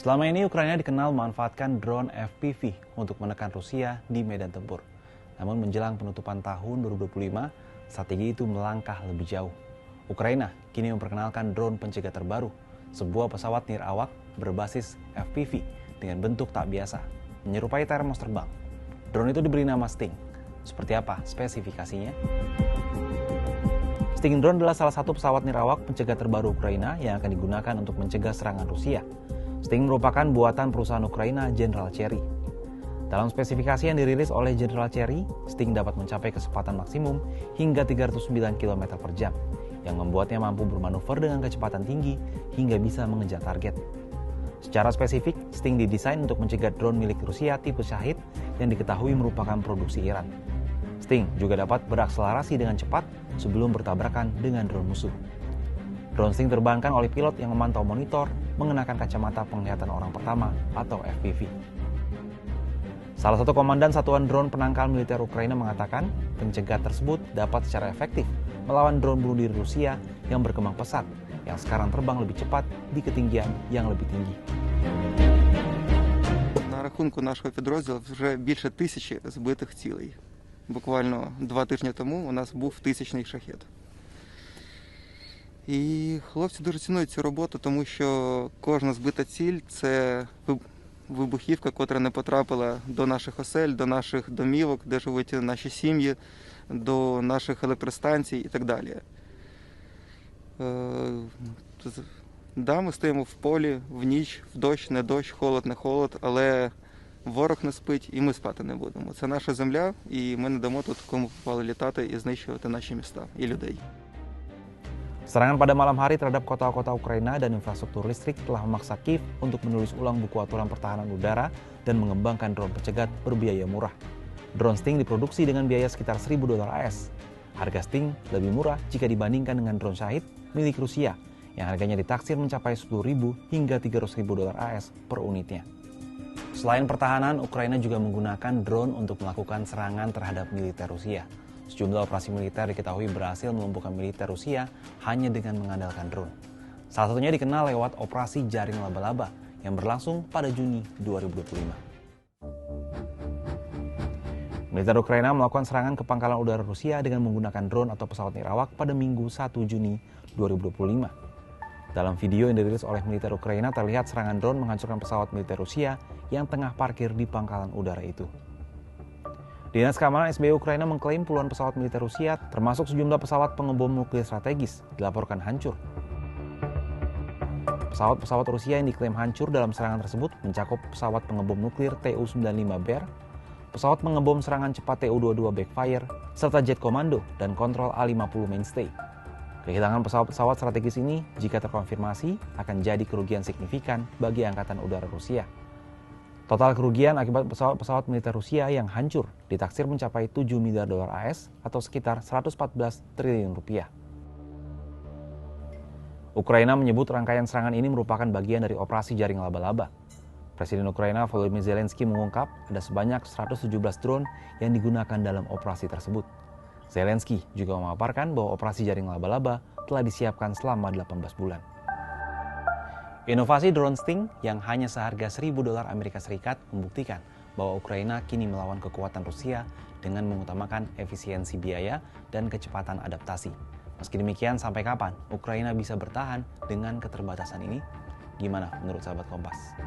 Selama ini Ukraina dikenal memanfaatkan drone FPV untuk menekan Rusia di medan tempur. Namun menjelang penutupan tahun 2025, strategi itu melangkah lebih jauh. Ukraina kini memperkenalkan drone pencegat terbaru, sebuah pesawat nirawak berbasis FPV dengan bentuk tak biasa, menyerupai termos terbang. Drone itu diberi nama Sting. Seperti apa spesifikasinya? Sting drone adalah salah satu pesawat nirawak pencegat terbaru Ukraina yang akan digunakan untuk mencegah serangan Rusia. Sting merupakan buatan perusahaan Ukraina General Cherry. Dalam spesifikasi yang dirilis oleh General Cherry, Sting dapat mencapai kecepatan maksimum hingga 309 km per jam, yang membuatnya mampu bermanuver dengan kecepatan tinggi hingga bisa mengejar target. Secara spesifik, Sting didesain untuk mencegah drone milik Rusia tipe Shahid yang diketahui merupakan produksi Iran. Sting juga dapat berakselerasi dengan cepat sebelum bertabrakan dengan drone musuh. Drone Sting terbangkan oleh pilot yang memantau monitor mengenakan kacamata penglihatan orang pertama atau FPV. Salah satu komandan satuan drone penangkal militer Ukraina mengatakan pencegat tersebut dapat secara efektif melawan drone bunuh diri Rusia yang berkembang pesat, yang sekarang terbang lebih cepat di ketinggian yang lebih tinggi. На рахунку нашого підрозділу вже більше 1000 збитих цілей. Буквально 2 тижні тому у нас був 1000-й шахет. І хлопці дуже цінують цю роботу, тому що кожна збита ціль – це вибухівка, котра не потрапила до наших осель, до наших домівок, де живуть наші сім'ї, до наших електростанцій і так далі. Да, ми стоїмо в полі, в ніч, в дощ, не дощ, холод, не холод, але ворог не спить і ми спати не будемо. Це наша земля, і ми не дамо тут кому попало літати і знищувати наші міста і людей. Serangan pada malam hari terhadap kota-kota Ukraina dan infrastruktur listrik telah memaksa Kiev untuk menulis ulang buku aturan pertahanan udara dan mengembangkan drone pencegat berbiaya murah. Drone Sting diproduksi dengan biaya sekitar $1.000 AS. Harga Sting lebih murah jika dibandingkan dengan drone Shahid milik Rusia yang harganya ditaksir mencapai $10.000 hingga $300.000 AS per unitnya. Selain pertahanan, Ukraina juga menggunakan drone untuk melakukan serangan terhadap militer Rusia. Sejumlah operasi militer diketahui berhasil melumpuhkan militer Rusia hanya dengan mengandalkan drone. Salah satunya dikenal lewat operasi jaring laba-laba yang berlangsung pada Juni 2025. Militer Ukraina melakukan serangan ke pangkalan udara Rusia dengan menggunakan drone atau pesawat nirawak pada Minggu 1 Juni 2025. Dalam video yang dirilis oleh militer Ukraina terlihat serangan drone menghancurkan pesawat militer Rusia yang tengah parkir di pangkalan udara itu. Dinas Keamanan SBU Ukraina mengklaim puluhan pesawat militer Rusia, termasuk sejumlah pesawat pengebom nuklir strategis, dilaporkan hancur. Pesawat-pesawat Rusia yang diklaim hancur dalam serangan tersebut mencakup pesawat pengebom nuklir Tu-95 Bear, pesawat pengebom serangan cepat Tu-22 Backfire, serta jet komando dan kontrol A-50 Mainstay. Kehilangan pesawat-pesawat strategis ini, jika terkonfirmasi, akan jadi kerugian signifikan bagi Angkatan Udara Rusia. Total kerugian akibat pesawat-pesawat militer Rusia yang hancur ditaksir mencapai $7 miliar AS atau sekitar 114 triliun rupiah. Ukraina menyebut rangkaian serangan ini merupakan bagian dari operasi jaring laba-laba. Presiden Ukraina Volodymyr Zelensky mengungkap ada sebanyak 117 drone yang digunakan dalam operasi tersebut. Zelensky juga memaparkan bahwa operasi jaring laba-laba telah disiapkan selama 18 bulan. Inovasi drone Sting yang hanya seharga $1.000 Amerika Serikat membuktikan bahwa Ukraina kini melawan kekuatan Rusia dengan mengutamakan efisiensi biaya dan kecepatan adaptasi. Meski demikian, sampai kapan Ukraina bisa bertahan dengan keterbatasan ini? Gimana menurut sahabat Kompas?